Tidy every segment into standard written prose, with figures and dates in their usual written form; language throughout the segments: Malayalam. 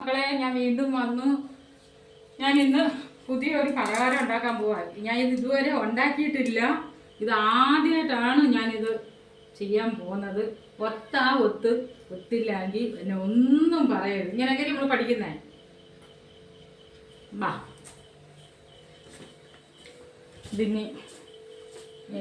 മക്കളെ, ഞാൻ വീണ്ടും വന്നു. ഞാൻ ഇന്ന് പുതിയൊരു പലഹാരം ഉണ്ടാക്കാൻ പോവാ. ഞാൻ ഇത് ഇതുവരെ ഉണ്ടാക്കിയിട്ടില്ല. ഇത് ആദ്യമായിട്ടാണ് ഞാനിത് ചെയ്യാൻ പോകുന്നത്. ഒത്തില്ലെങ്കിൽ എന്നെ ഒന്നും പറയരുത്. ഇങ്ങനെയൊക്കെ നമ്മൾ പഠിക്കുന്നേ. ഇതിന്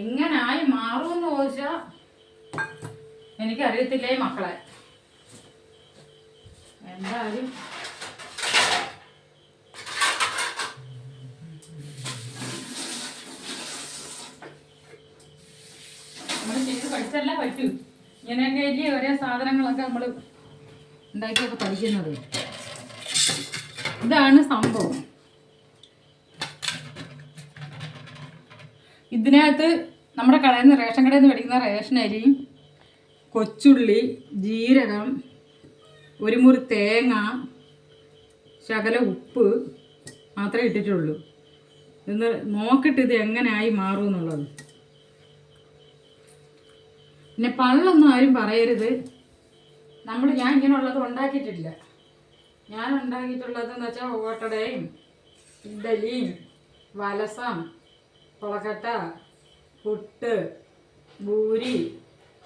എങ്ങനായി മാറുമെന്ന് ചോദിച്ചാൽ എനിക്കറിയത്തില്ലേ മക്കളെ. എന്തായാലും നമ്മൾ ചെയ്ത് പഠിച്ചല്ല പറ്റൂ. ഇങ്ങനെയൊക്കെ ഇല്ലേ ഒരേ സാധനങ്ങളൊക്കെ നമ്മൾ ഉണ്ടാക്കിയൊക്കെ പഠിക്കുന്നത്. ഇതാണ് സംഭവം. ഇതിനകത്ത് നമ്മുടെ കടയിൽ നിന്ന് റേഷൻ കടയിൽ നിന്ന് മേടിക്കുന്ന റേഷൻ അരി, കൊച്ചുള്ളി, ജീരകം, ഒരു മുറി തേങ്ങ, ശകല ഉപ്പ് മാത്രമേ ഇട്ടിട്ടുള്ളൂ. ഇന്ന് നോക്കിയിട്ട് ഇത് എങ്ങനെയായി മാറും എന്നുള്ളത്. പിന്നെ പള്ളൊന്നും ആരും പറയരുത്. ഞാൻ ഇങ്ങനെയുള്ളത് ഉണ്ടാക്കിയിട്ടില്ല. ഞാൻ ഉണ്ടാക്കിയിട്ടുള്ളതെന്ന് വെച്ചാൽ ഓട്ടടയും ഇഡ്ഡലിയും വലസം, കൊളക്കട്ട, പുട്ട്, പൂരി,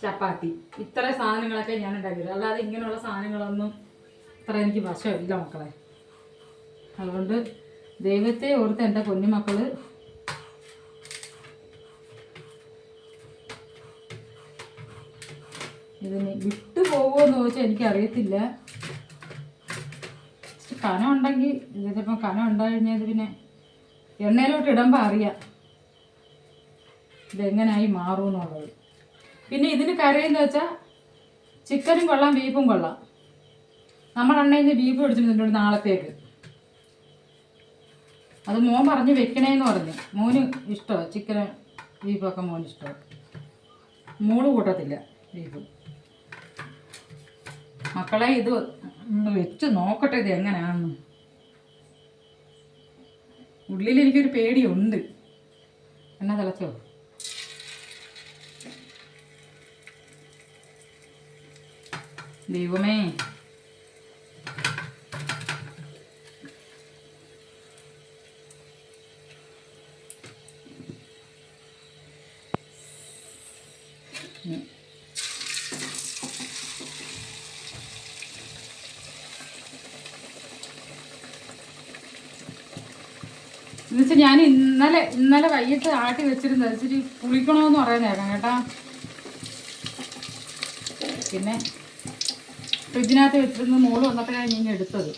ചപ്പാത്തി, ഇത്ര സാധനങ്ങളൊക്കെ ഞാൻ ഉണ്ടാക്കിയത്. അല്ലാതെ ഇങ്ങനെയുള്ള സാധനങ്ങളൊന്നും ഇത്ര എനിക്ക് വശമില്ല മക്കളെ. അതുകൊണ്ട് ദൈവത്തെ ഓർത്ത് എൻ്റെ കുഞ്ഞുമക്കൾ ഇതിന് വിട്ടു പോകുമോയെന്ന് ചോദിച്ചാൽ എനിക്കറിയത്തില്ല. കനം ഉണ്ടെങ്കിൽ ചിലപ്പോൾ കനം ഉണ്ടായിരുന്നത് പിന്നെ എണ്ണയിലോട്ട് ഇടുമ്പോൾ അറിയാം ഇതെങ്ങനായി മാറുമെന്നുള്ളത്. പിന്നെ ഇതിന് കറിയെന്ന് വെച്ചാൽ ചിക്കനും കൊള്ളാം, ബീഫും കൊള്ളാം. നമ്മുടെ അണ്ണയിൽ നിന്ന് ബീഫ് മേടിച്ചിട്ടുണ്ട് നാളത്തേക്ക്. അത് മോൻ പറഞ്ഞ് വെക്കണേന്ന് പറഞ്ഞു. മോന് ഇഷ്ടമാണ് ചിക്കന് ബീഫൊക്കെ. മോന് ഇഷ്ടമാണ്. മോള് കൂട്ടത്തില്ല ബീഫ്. മക്കളെ, ഇത് വെച്ച് നോക്കട്ടെ ഇത് എങ്ങനെയാണെന്ന്. ഉള്ളിൽ എനിക്കൊരു പേടിയുണ്ട്. എന്നാ തിളച്ചോ? ദൈവമേ, എന്നുവെച്ചാൽ ഞാൻ ഇന്നലെ വൈകിട്ട് ആട്ടി വെച്ചിരുന്നത് ഇച്ചിരി പുളിക്കണമെന്ന് പറയുന്നേക്കാം കേട്ടാ. പിന്നെ ഫ്രിഡ്ജിനകത്ത് വെച്ചിരുന്ന മോള് വന്നപ്പോഴാണ് ഞാൻ എടുത്തത്.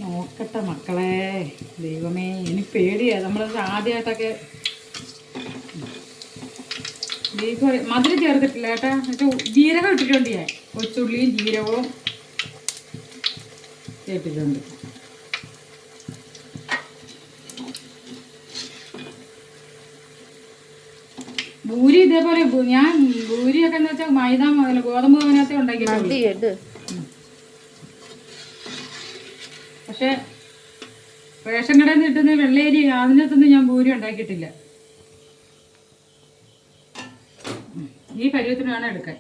നോക്കട്ടെ മക്കളെ. ദൈവമേ, എനിക്ക് പേടിയാണ്. നമ്മൾ ആദ്യമായിട്ടൊക്കെ ബീഫ് മധുരം ചേർത്തിട്ടില്ല കേട്ടാ. എന്നിട്ട് ജീരകം ഇട്ടിട്ടുണ്ട്. ഞാൻ കൊച്ചുള്ളിയും ജീരകവും ചേർത്തിട്ടുണ്ട്. ഭൂരി ഇതേപോലെ ഞാൻ ഭൂരിയൊക്കെ എന്ന് വെച്ചാൽ മൈദ ഗോതമ്പ് അതിനകത്തെ ഉണ്ടാക്കിയിട്ടുണ്ട്. പക്ഷെ റേഷൻ കടയിൽ നിന്ന് കിട്ടുന്ന വെള്ളേരി അതിനകത്തൊന്നും ഞാൻ ഭൂരി ഉണ്ടാക്കിയിട്ടില്ല. ഈ പരുവത്തിന് വേണം എടുക്കാൻ.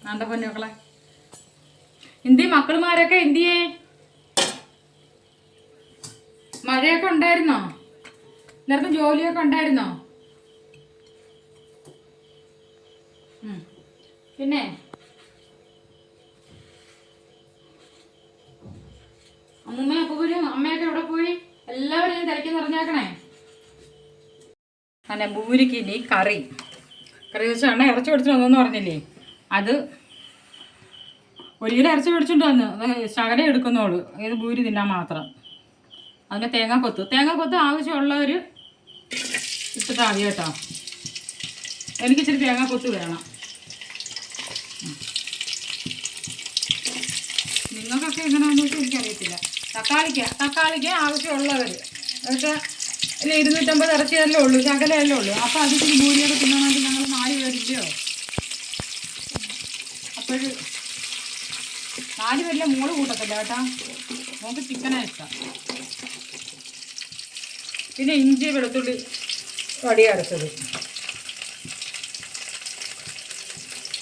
നാണ്ട പൊന്നോക്കളെ, എന്തി മക്കളുമാരൊക്കെ എന്തിയേ? മഴയൊക്കെ ഉണ്ടായിരുന്നോ? നേരത്തെ ജോലിയൊക്കെ ഉണ്ടായിരുന്നോ? പിന്നെ അമ്മൂമ്മയും അപ്പൂരും അമ്മയൊക്കെ എവിടെ പോയി? എല്ലാവരും തിരക്കി നിറഞ്ഞാക്കണേ. അങ്ങനെ ഭൂരിക്ക് ഇനി കറി വെച്ചാണ് ഇറച്ചി മേടിച്ചു വന്നെന്ന് പറഞ്ഞില്ലേ. അത് 1 കിലോ ഇറച്ചി മേടിച്ചുകൊണ്ട് വന്ന് ശകലം എടുക്കുന്നോളൂ. ഇത് ഭൂരി തിന്നാൻ മാത്രം. അതിന് തേങ്ങാക്കൊത്ത് ആവശ്യമുള്ളവർ ഇട്ട് ചെയ്താൽ മതി കേട്ടോ. എനിക്കിച്ചിരി തേങ്ങാക്കൊത്ത് വേണം. നിങ്ങൾക്കൊക്കെ എങ്ങനെയാണെന്ന് വെച്ചാൽ എനിക്കറിയത്തില്ല. തക്കാളിക്ക് ആവശ്യമുള്ളവർ പക്ഷേ ഇല്ല 250 ഇറച്ചിയല്ലേ ഉള്ളൂ, ശകലമല്ലേ ഉള്ളൂ. അപ്പോൾ അത് ഇച്ചിരി മൂരിയൊക്കെ തിന്നണമെങ്കിൽ ഞങ്ങൾ 4 പേരില്ലയോ. അപ്പോൾ 4 പേരിലെ മോള് കൂട്ടത്തില്ല കേട്ടോ, നമുക്ക് ചിക്കനാണ് ഇഷ്ടം. പിന്നെ ഇഞ്ചി വെളുത്തുള്ളി വടി അരച്ചത്,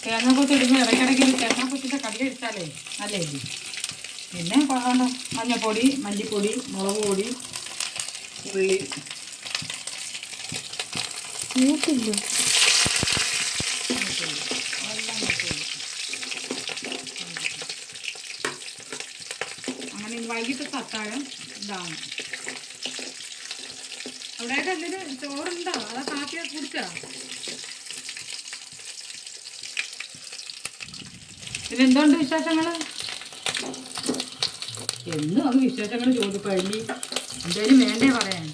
തേങ്ങാക്കൊത്ത് ഇടുമ്പോൾ ഇടയ്ക്കിടയ്ക്ക് തേങ്ങാക്കൊത്തിൻ്റെ കടി കഴിച്ചാലേ നല്ലേ. പിന്നെ മഞ്ഞൾപ്പൊടി, മല്ലിപ്പൊടി, മുളക് പൊടി, ഉള്ളി അങ്ങനെ വൈകിട്ട് അത്താഴം ഇതാണ്. അവിടെയൊക്കെ എന്തെങ്കിലും ചോറുണ്ടോ അതോ കാപ്പിയൊക്കെ കുടിച്ചോ? പിന്നെ എന്തുകൊണ്ട് വിശേഷങ്ങൾ? എന്നും അത് വിശേഷങ്ങൾ ചോദിപ്പഴി എന്തായാലും വേണ്ടേ പറയാൻ.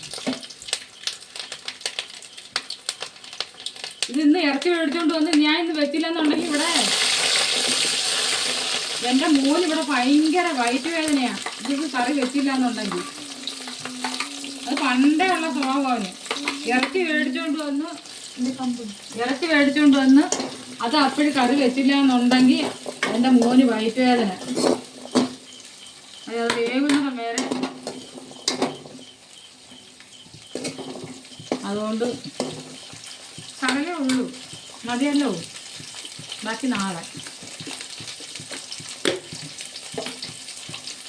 ഇത് ഇന്ന് ഇറച്ചി മേടിച്ചോണ്ട് വന്ന് ഞാൻ ഇന്ന് വെച്ചില്ലെന്നുണ്ടെങ്കിൽ ഇവിടെ എൻ്റെ മോന് ഇവിടെ ഭയങ്കര വയറ്റ് വേദനയാണ്. ഇത് കറി വെച്ചില്ല എന്നുണ്ടെങ്കിൽ അത് പണ്ടേ ഉള്ള സ്വഭാവമാണ്. ഇറച്ചി മേടിച്ചോണ്ട് വന്ന് അത് അപ്പോഴും കറി വെച്ചില്ല എന്നുണ്ടെങ്കിൽ എൻ്റെ മോന് വയറ്റ് വേദന. അത് വേകുന്നതും വരെ. അതുകൊണ്ട് കടലേ ഉള്ളൂ, മതിയല്ലോ, ബാക്കി നാളെ.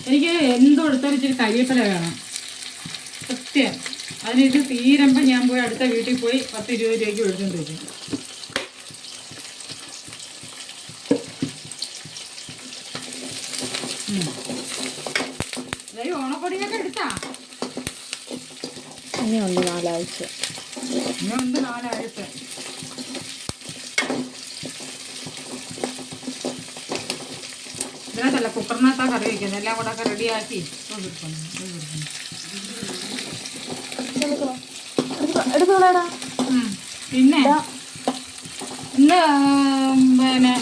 എനിക്ക് എന്തെടുത്താലും ഇച്ചിരി കരിവേപ്പില വേണം സത്യം. അതിനിത് തീരുമ്പോൾ ഞാൻ പോയി അടുത്ത വീട്ടിൽ പോയി 10-20 രൂപയ്ക്ക് മേടിച്ചുകൊണ്ട് വരും. ഓണപ്പൊടിയൊക്കെ എടുത്താ ഇനിയുണ്ട് 4 ആഴ്ച. ഇതിനകത്തല്ല, കുക്കറിനകത്താ കറി വയ്ക്കുന്നത്. എല്ലാം കൂടെ ഒക്കെ റെഡിയാക്കി പിന്നെ ഇന്ന് പിന്നെ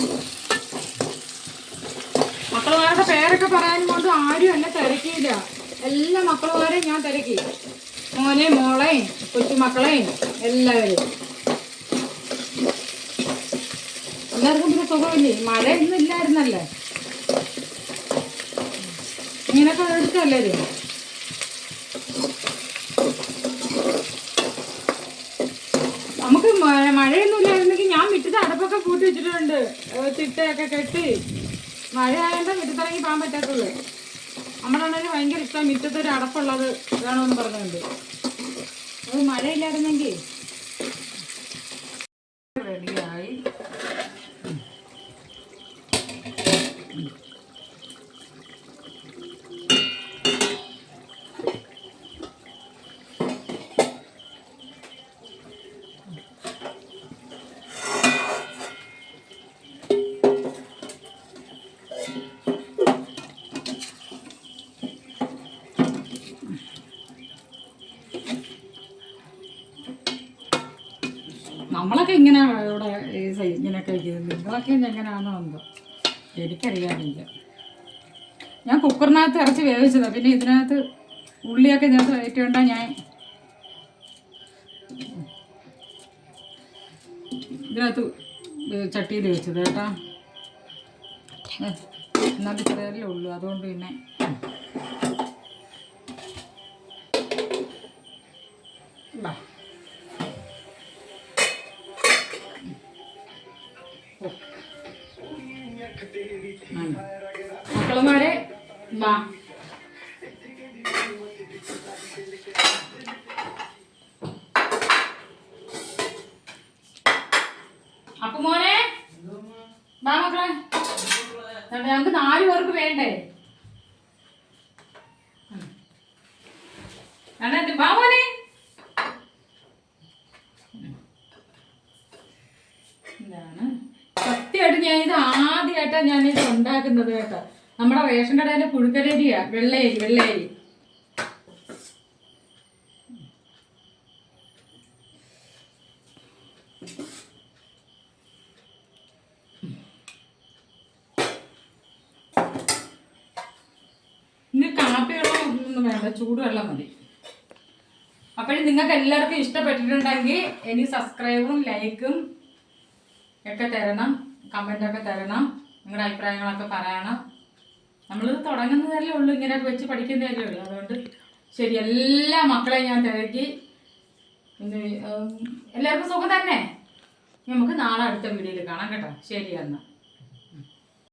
മക്കളുമാരുടെ പേരൊക്കെ പറയാനും കൊണ്ട് ആരും എന്നെ തിരക്കിയില്ല. എല്ലാ മക്കളുമാരെയും ഞാൻ തിരക്കി, മോനെയും മോളെയും കൊച്ചുമക്കളെയും എല്ലാവരും. എല്ലാവർക്കും പിന്നെ സുഖമില്ലേ? മഴ ഇന്നും ഇല്ലായിരുന്നല്ലേ, ഇങ്ങനെയൊക്കെ എടുത്തല്ലേ. നമുക്ക് മഴയൊന്നും ഇല്ലായിരുന്നെങ്കിൽ ഞാൻ മുറ്റത്ത് അടപ്പൊക്കെ കൂട്ടി വെച്ചിട്ടുണ്ട്, ചിട്ടയൊക്കെ കെട്ടി. മഴ ആയതുകൊണ്ട് മുറ്റത്തിറങ്ങി പോകാൻ പറ്റാത്തുള്ളൂ. നമ്മളാണെങ്കിൽ ഭയങ്കര ഇഷ്ടം മുറ്റത്തൊരു അടപ്പുള്ളത് വേണമെന്ന് പറഞ്ഞുകൊണ്ട്. അത് മഴയില്ലായിരുന്നെങ്കിൽ റെഡിയായി. നമ്മളൊക്കെ ഇങ്ങനെ ഇവിടെ ഇങ്ങനെയൊക്കെ കഴിക്കുന്നത്, നിങ്ങളൊക്കെ എങ്ങനെയാണെന്നോ എന്തോ എനിക്കറിയാനില്ല. ഞാൻ കുക്കറിനകത്ത് ഇറച്ചി വേവിച്ചതാണ്. പിന്നെ ഇതിനകത്ത് ഉള്ളിയൊക്കെ ഇതിനകത്ത് വയറ്റുകൊണ്ടാണ് ഞാൻ ഇതിനകത്ത് ചട്ടിയിൽ വെച്ചത് കേട്ടോ. എന്നാലും ചെറിയല്ലേ ഉള്ളൂ, അതുകൊണ്ട് പിന്നെ മക്കളുമാരെ വാ. അപ്പൊ മോനെ വാ മക്കളെ, ഞങ്ങൾക്ക് 4 പേർക്ക് വേണ്ടേ? വാ മോനെ. ഇതാണ് സത്യമായിട്ട് ഞാൻ ഇത് ആദ്യമായിട്ടാണ് ഞാനിത് ഉണ്ടാക്കുന്നത് കേട്ടോ. നമ്മുടെ റേഷൻ കടയിലെ പുഴുക്കലരിയാ, വെള്ളയരി. വേണ്ട, ചൂടുവെള്ളം മതി. അപ്പോഴും നിങ്ങൾക്ക് എല്ലാവർക്കും ഇഷ്ടപ്പെട്ടിട്ടുണ്ടെങ്കിൽ ഇനി സബ്സ്ക്രൈബും ലൈക്കും ഒക്കെ തരണം, കമൻറ്റൊക്കെ തരണം, നിങ്ങളുടെ അഭിപ്രായങ്ങളൊക്കെ പറയണം. നമ്മളിത് തുടങ്ങുന്നതല്ലേ ഉള്ളൂ, ഇങ്ങനെയൊക്കെ വെച്ച് പഠിക്കുന്നതല്ലേ ഉള്ളൂ. അതുകൊണ്ട് ശരി, എല്ലാ മക്കളെയും ഞാൻ തിരക്കി. എല്ലാവർക്കും സുഖം തന്നെ. നമുക്ക് നാളെ അടുത്ത വീഡിയോയിൽ കാണാം കേട്ടോ. ശരി എന്നാൽ.